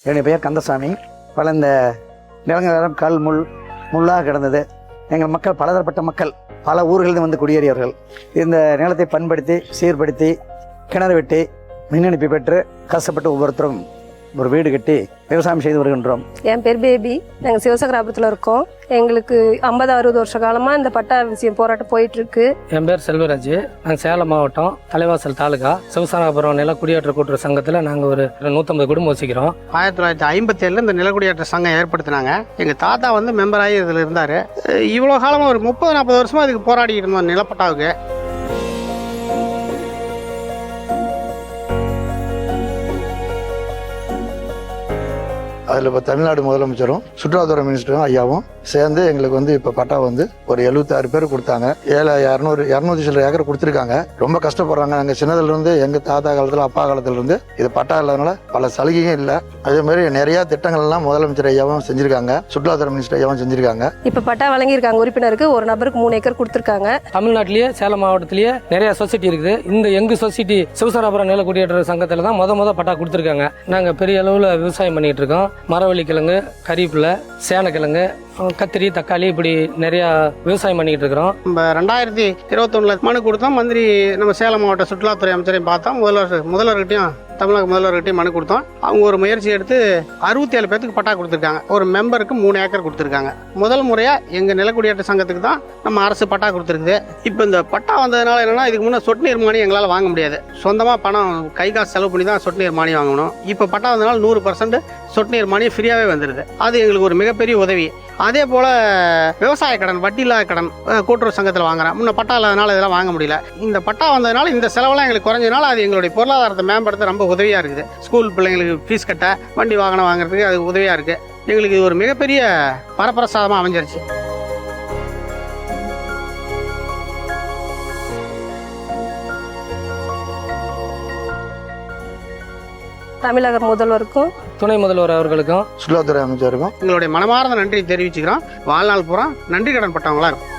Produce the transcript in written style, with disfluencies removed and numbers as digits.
என்னுடைய பெயர் கந்தசாமி. பல இந்த நிலங்களெல்லாம் கல் முள்ளாக கிடந்தது. எங்கள் மக்கள் பலதரப்பட்ட மக்கள், பல ஊர்களிலிருந்து வந்து குடியேறியவர்கள். இந்த நிலத்தை பண்படுத்தி சீர்படுத்தி கிணறு வெட்டி மின் இணைப்பு பெற்று கஷ்டப்பட்டு ஒவ்வொருத்தரும் ஒரு வீடு கட்டி விவசாயம் செய்து வருகின்றோம். என் பேர் பேபி. நாங்கள் சிவசங்கராபுரத்தில் இருக்கோம். எங்களுக்கு 50-60 வருஷ காலமாக இந்த பட்டா விஷயம் போராட்டம் போயிட்டு இருக்கு. என் பேர் செல்வராஜ். நாங்கள் சேலம் மாவட்டம் தலைவாசல் தாலுகா சிவசங்கராபுரம் நில குடியேற்ற கூட்டுறவு சங்கத்தில் நாங்கள் ஒரு 150 குடும்பம் வசிக்கிறோம். 1957 இந்த நில குடியேற்ற சங்கம் ஏற்படுத்தினாங்க. எங்கள் தாத்தா வந்து மெம்பராகி இதில் இருந்தார். இவ்வளோ காலமாக ஒரு 30-40 வருஷமாக இதுக்கு போராடி இருந்தோம் நிலப்பட்டாவுக்கு. அதில் இப்போ தமிழ்நாடு முதலமைச்சரும் சுற்றுலாத்துறை மினிஸ்டரும் ஐயாவும் சேர்ந்து எங்களுக்கு வந்து இப்போ பட்டா வந்து ஒரு 76 பேர் கொடுத்தாங்க. 200 சில ஏக்கர் கொடுத்துருக்காங்க. ரொம்ப கஷ்டப்படுறாங்க. நாங்கள் சின்னதுலேருந்து எங்கள் தாத்தா காலத்தில் அப்பா காலத்துலேருந்து இது பட்டா இல்லாதனால பல சலுகையும் இல்லை. அதே மாதிரி நிறையா திட்டங்கள்லாம் முதலமைச்சர் ஐயாவும் செஞ்சுருக்காங்க, சுற்றுலாத்துறை மினிஸ்டர் ஐயாவும் செஞ்சுருக்காங்க. இப்போ பட்டா வழங்கியிருக்காங்க. உறுப்பினருக்கு ஒரு நபருக்கு 3 ஏக்கர் கொடுத்துருக்காங்க. தமிழ்நாட்டிலேயே சேலம் மாவட்டத்திலேயே நிறைய சொசைட்டி இருக்குது. இந்த எங்கள் சொசைட்டி சிவசங்கராபுரம் நில குடியேற்ற சங்கத்தில் தான் முத பட்டா கொடுத்துருக்காங்க. நாங்கள் பெரிய அளவில் விவசாயம் பண்ணிட்டு இருக்கோம். மரவள்ளி கிழங்கு, கறிவேப்பிலை, சேனக்கிழங்கு, கத்திரி, தக்காளி, இப்படி நிறைய விவசாயம் பண்ணிட்டு இருக்கிறோம். நம்ம 2021 மனு கொடுத்தோம். மந்திரி நம்ம சேலம் மாவட்ட சுற்றுலாத்துறை அமைச்சரையும் பார்த்தோம். முதல்வர்கிட்டையும் தமிழக முதல்வர்கிட்டையும் மனு கொடுத்தோம். அவங்க ஒரு முயற்சி எடுத்து 67 பேருக்கு பட்டா கொடுத்துருக்காங்க. ஒரு மெம்பருக்கு 3 ஏக்கர் கொடுத்துருக்காங்க. முதல் முறையாக எங்கள் நிலக்குடியேற்ற சங்கத்துக்கு தான் நம்ம அரசு பட்டா கொடுத்துருக்குது. இப்போ இந்த பட்டா வந்ததுனால என்னன்னா, இதுக்கு முன்னே சொட்டு நீர் மானியம் எங்களால் வாங்க முடியாது. சொந்தமாக பணம் கை காசு செலவு பண்ணி தான் சொட்டு நீர் மானியம் வாங்கணும். இப்போ பட்டா வந்ததுனால 100% சொட்டு நீர் மானியம் ஃப்ரீயாகவே வந்துடுது. அது எங்களுக்கு ஒரு மிகப்பெரிய உதவி. அதே போல் விவசாய கடன், வட்டி இல்லாத கடன் கூட்டுறவு சங்கத்தில் வாங்குறேன். முன்ன பட்டா இல்லாதனால இதெல்லாம் வாங்க முடியல. இந்த பட்டா வந்ததுனால இந்த செலவெல்லாம் எங்களுக்கு குறைஞ்சதுனால அது எங்களுடைய பொருளாதாரத்தை மேம்படுத்த ரொம்ப உதவியாக இருக்குது. ஸ்கூல் பிள்ளைங்களுக்கு ஃபீஸ் கட்ட, வண்டி வாகனம் வாங்குறதுக்கு அது உதவியாக இருக்குது. எங்களுக்கு இது ஒரு மிகப்பெரிய வரப்பிரசாதமாக அமைஞ்சிருச்சு. தமிழக முதல்வருக்கும் துணை முதல்வர் அவர்களுக்கும் சுற்றுலாத்துறை அமைச்சருக்கும் எங்களுடைய மனமார்ந்த நன்றி தெரிவிச்சுக்கிறோம். வாழ்நாள் பூரா நன்றி கடன் பட்டவங்களா இருக்கும்.